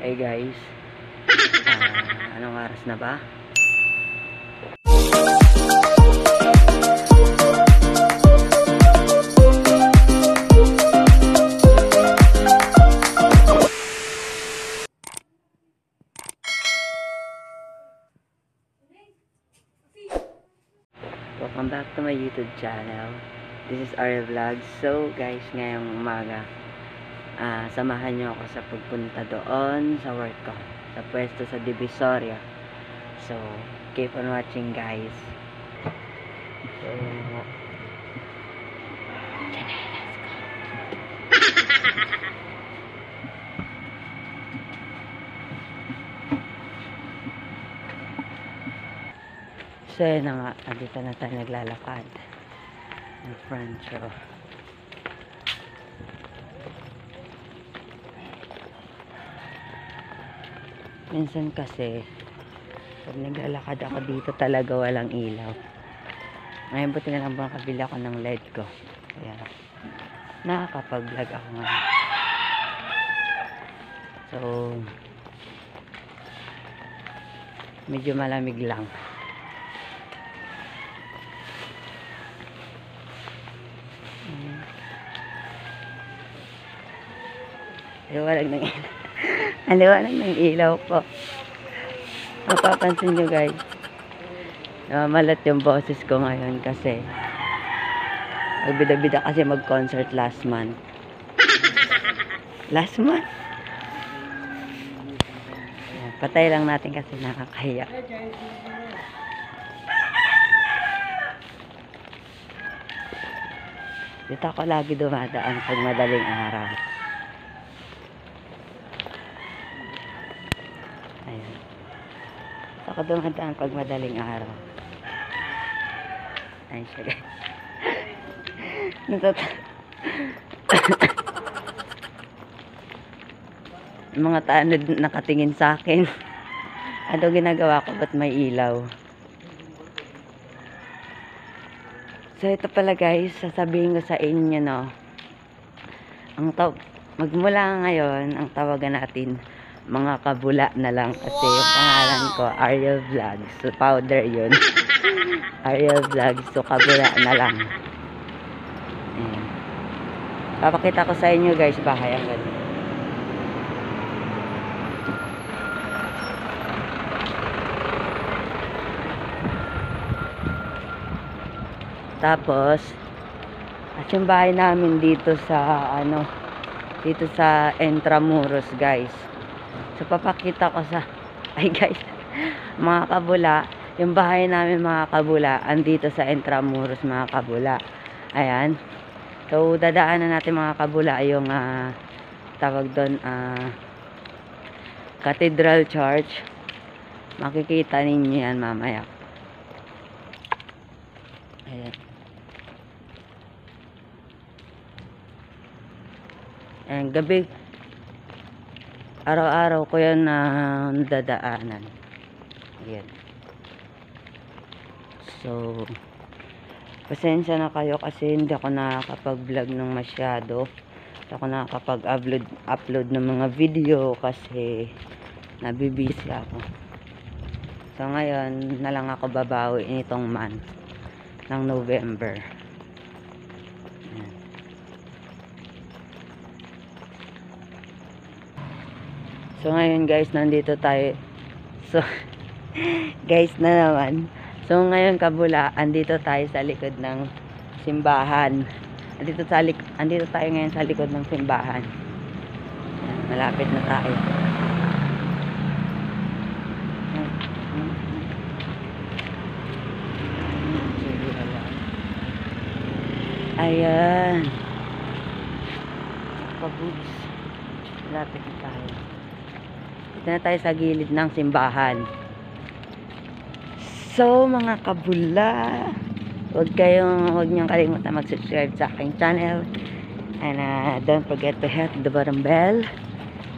Hey guys, anong oras na ba? Welcome back to my YouTube channel. This is Arya Vlogs. So guys, ngayong umaga, samahan nyo ako sa pagpunta doon sa work ko, sa pwesto sa Divisoria. So keep on watching guys. So so yun na nga, dito na tayo naglalakad ng front row. Minsan kasi pag naglalakad ako dito talaga walang ilaw. Ngayon buti na lang bang kabila ko ng LED ko, kaya nakakapag-vlog ako ngayon. So medyo malamig lang. Liwanag ng ilaw. Ang liwanag ng ilaw po. Mapapansin nyo guys, malat yung boses ko ngayon kasi nagbida-bida kasi mag-concert last month. Last month? Patay lang natin kasi nakakahiya. Dito ako lagi dumadaan pag madaling araw. Ayan. Ako dumadaan pag madaling araw. Ayan siya guys. Mga tanod nakatingin sa akin. Ano ginagawa ko? Ba't may ilaw? So ito pala guys, sasabihin ko sa inyo no. Magmula ngayon, ang tawagan natin mga kabula na lang kasi yung pangalan ko Arya Vlogs. So powder yun. Arya Vlogs, so kabula na lang. Ayan. Papakita ko sa inyo guys bahay ang ganun. Tapos at yung bahay namin dito sa dito sa Intramuros guys. So papakita ko sa guys, mga kabula, yung bahay namin mga kabula andito sa Intramuros mga kabula. Ayan. So dadaanan natin mga kabula yung tawag doon Cathedral Church. Makikita ninyo yan mamaya. Ayan. And gabi araw-araw ko yan dadaanan. Ayan. So pasensya na kayo kasi hindi ako nakakapag-vlog ng masyado. Hindi ako nakakapag-upload ng mga video kasi nabibisi ako. So ngayon na lang ako babawi nitong month ng November. So ngayon guys, nandito tayo. So guys na naman. So ngayon kabula, andito tayo sa likod ng simbahan. Andito tayo ngayon sa likod ng simbahan. Ayan, malapit na tayo. Ayan. Paboots. Malapit na tayo. Dito na tayo sa gilid ng simbahan. So mga kabula, huwag niyong kalimutan mag-subscribe sa aking channel. And don't forget to hit the button bell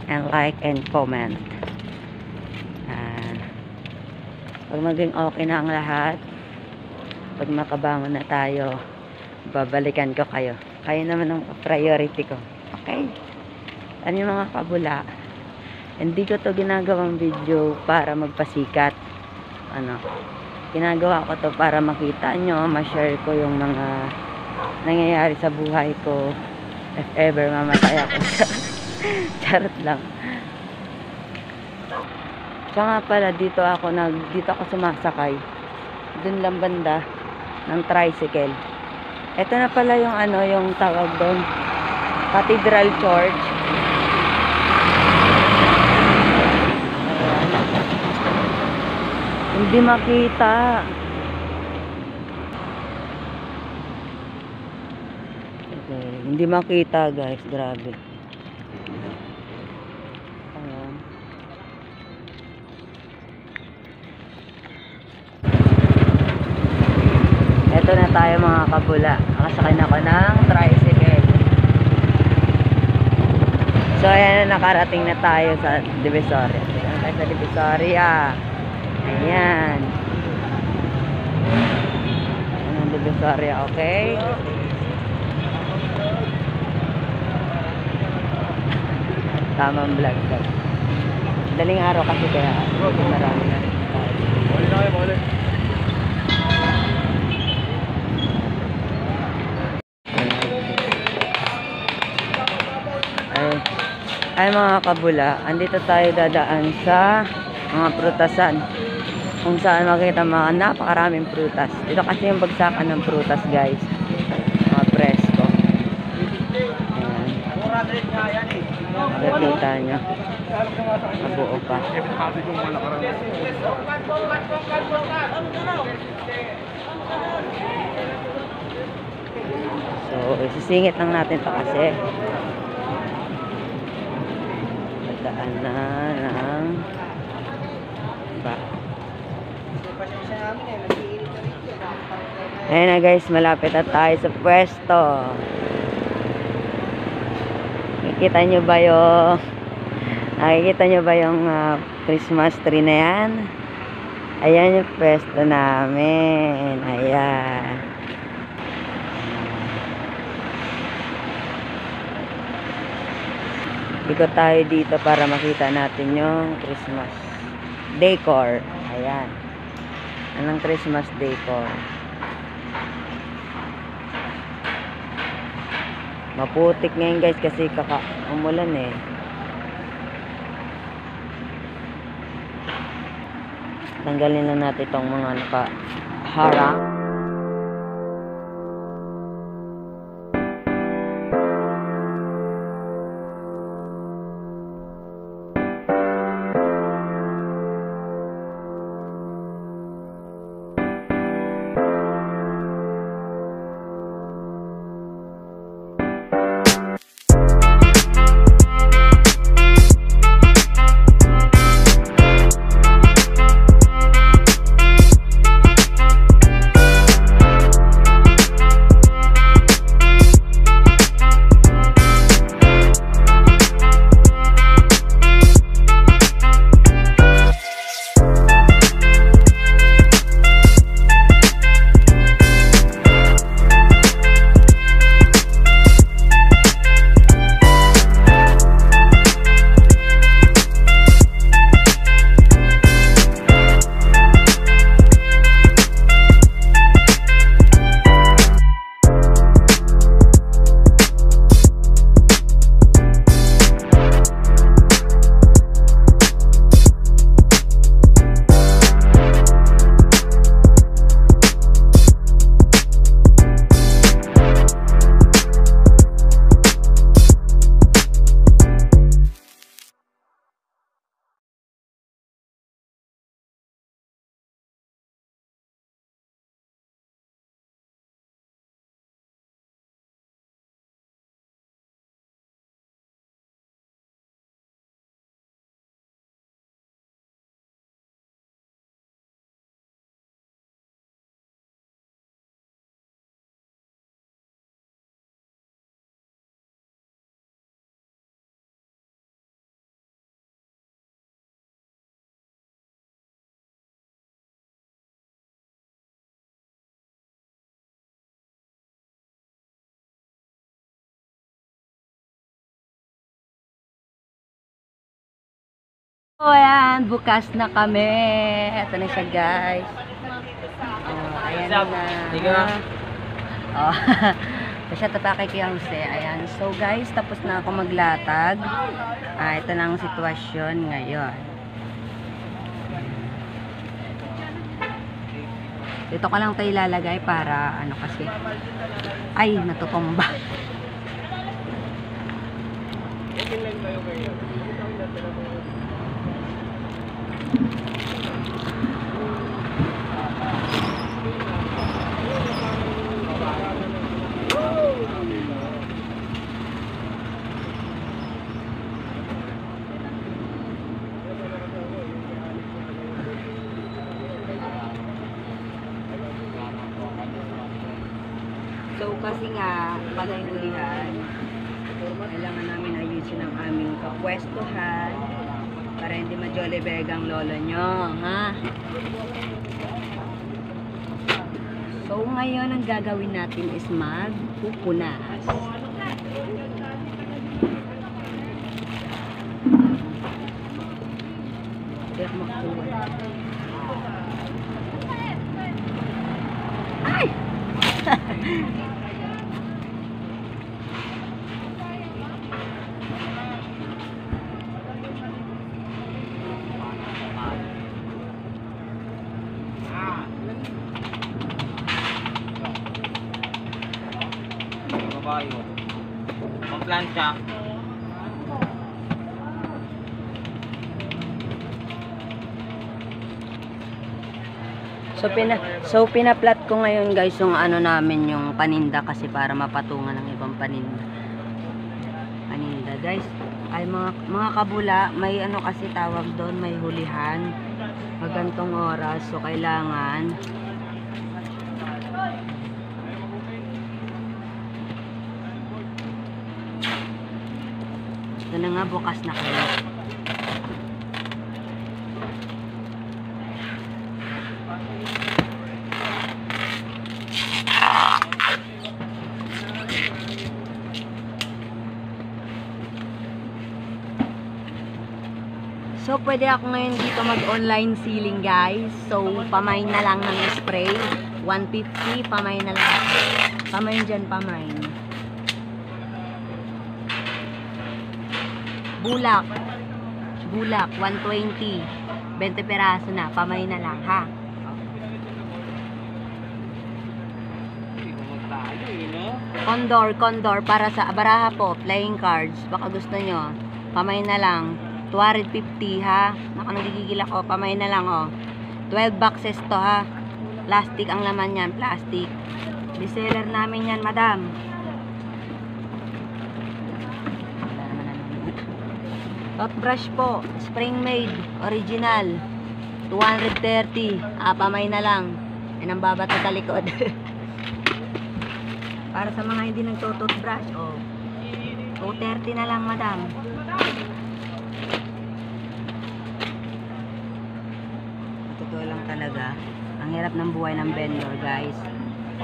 and like and comment. Pag maging okay na ang lahat, pag makabangon na tayo, babalikan ko kayo. Kayo naman ang priority ko. Okay? Ano yung mga kabula? Hindi ko to ginagawang video para magpasikat. Ano, ginagawa ko to para makita nyo, ma-share ko yung mga nangyayari sa buhay ko. If ever mamatay ako. Charot lang. Siya nga pala, dito ako sumasakay. Dun lang banda ng tricycle. Ito na pala yung ano, yung tawag doon, Cathedral Church. Hindi makita. Okay, hindi makita guys, grabe. Ayan. Ito na tayo mga kabula. Nakasakay na ako ng tricycle. So ayan na, nakarating na tayo sa Divisoria. Ayan tayo sa Divisoria. Ayan. Ayan ang Divisoria, okay? Tamang vlog ka. Daling araw kasi kaya marami na. Ay mga kabula, andito tayo dadaan sa mga prutasan kung saan makita mga napakaraming prutas. Dito kasi yung bagsakan ng prutas guys, mga presko. Ayan, nakikita nyo, mabuo pa. So isisingit lang natin to kasi daan na ng ba. Ayan na guys, malapit na tayo sa pwesto. Nakikita nyo ba yung Christmas tree na yan? Ayan yung pwesto namin. Ayan. Ikot tayo dito para makita natin yung Christmas decor. Ayan. Anong Christmas decor? Maputik ngayon guys kasi umulan eh. Tanggalin lang natin itong mga nakaharang. So, ayan, bukas na kami. Ito na siya, guys. Ayan na. Oh, kasi tapakay kay Jose. Ayan. So, guys, tapos na ako maglatag. Ito na ang sitwasyon ngayon. Dito ko lang tayo ilalagay para, ano kasi, ay, natutumba. So, kasi nga, bagay ulihan, kailangan namin ayusin ang aming kapwestuhan para hindi majolibeg ang lolo nyo, ha? So, ngayon, ang gagawin natin is magpupunas. Hindi ako makakuha. Ay! Babayo. Pang-plancha. So pinaplat ko ngayon, guys, yung ano namin, yung paninda kasi para mapatungan ng ibang paninda. Paninda, guys. Ay mga kabula, may ano kasi tawag doon, may hulihan. Magantong oras, so kailangan ito na nga, bukas na kayo. So, pwede ako ngayon dito mag-online ceiling, guys. So, pamain na lang ng spray. 150, pamain na lang. Pamain dyan, pamain. Bulak. Bulak, 120. 20 peraso na, pamain na lang, ha? Condor, para sa baraha po, playing cards. Baka gusto nyo. Pamain na lang. 250, ha? Nagigigil ako. Pamay na lang, oh. 12 boxes to, ha? Plastic ang laman yan. Plastic. Reseller namin yan, madam. Toothbrush po. Spring made. Original. 230. Pamay na lang. Yan ang babat sa likod. Para sa mga hindi nagto-toothbrush, oh. 230 na lang, madam. Totoo lang talaga, ang hirap ng buhay ng vendor, guys.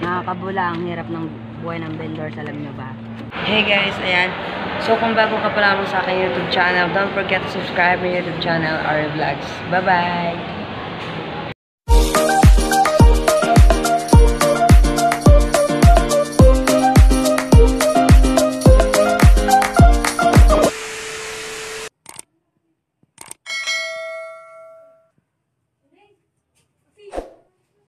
Nakakabula ang hirap ng buhay ng vendors, alam nyo ba? Hey guys, ayan. So kung bago ka pa lamang sa aking YouTube channel, don't forget to subscribe my YouTube channel, Ari Vlogs. Bye bye!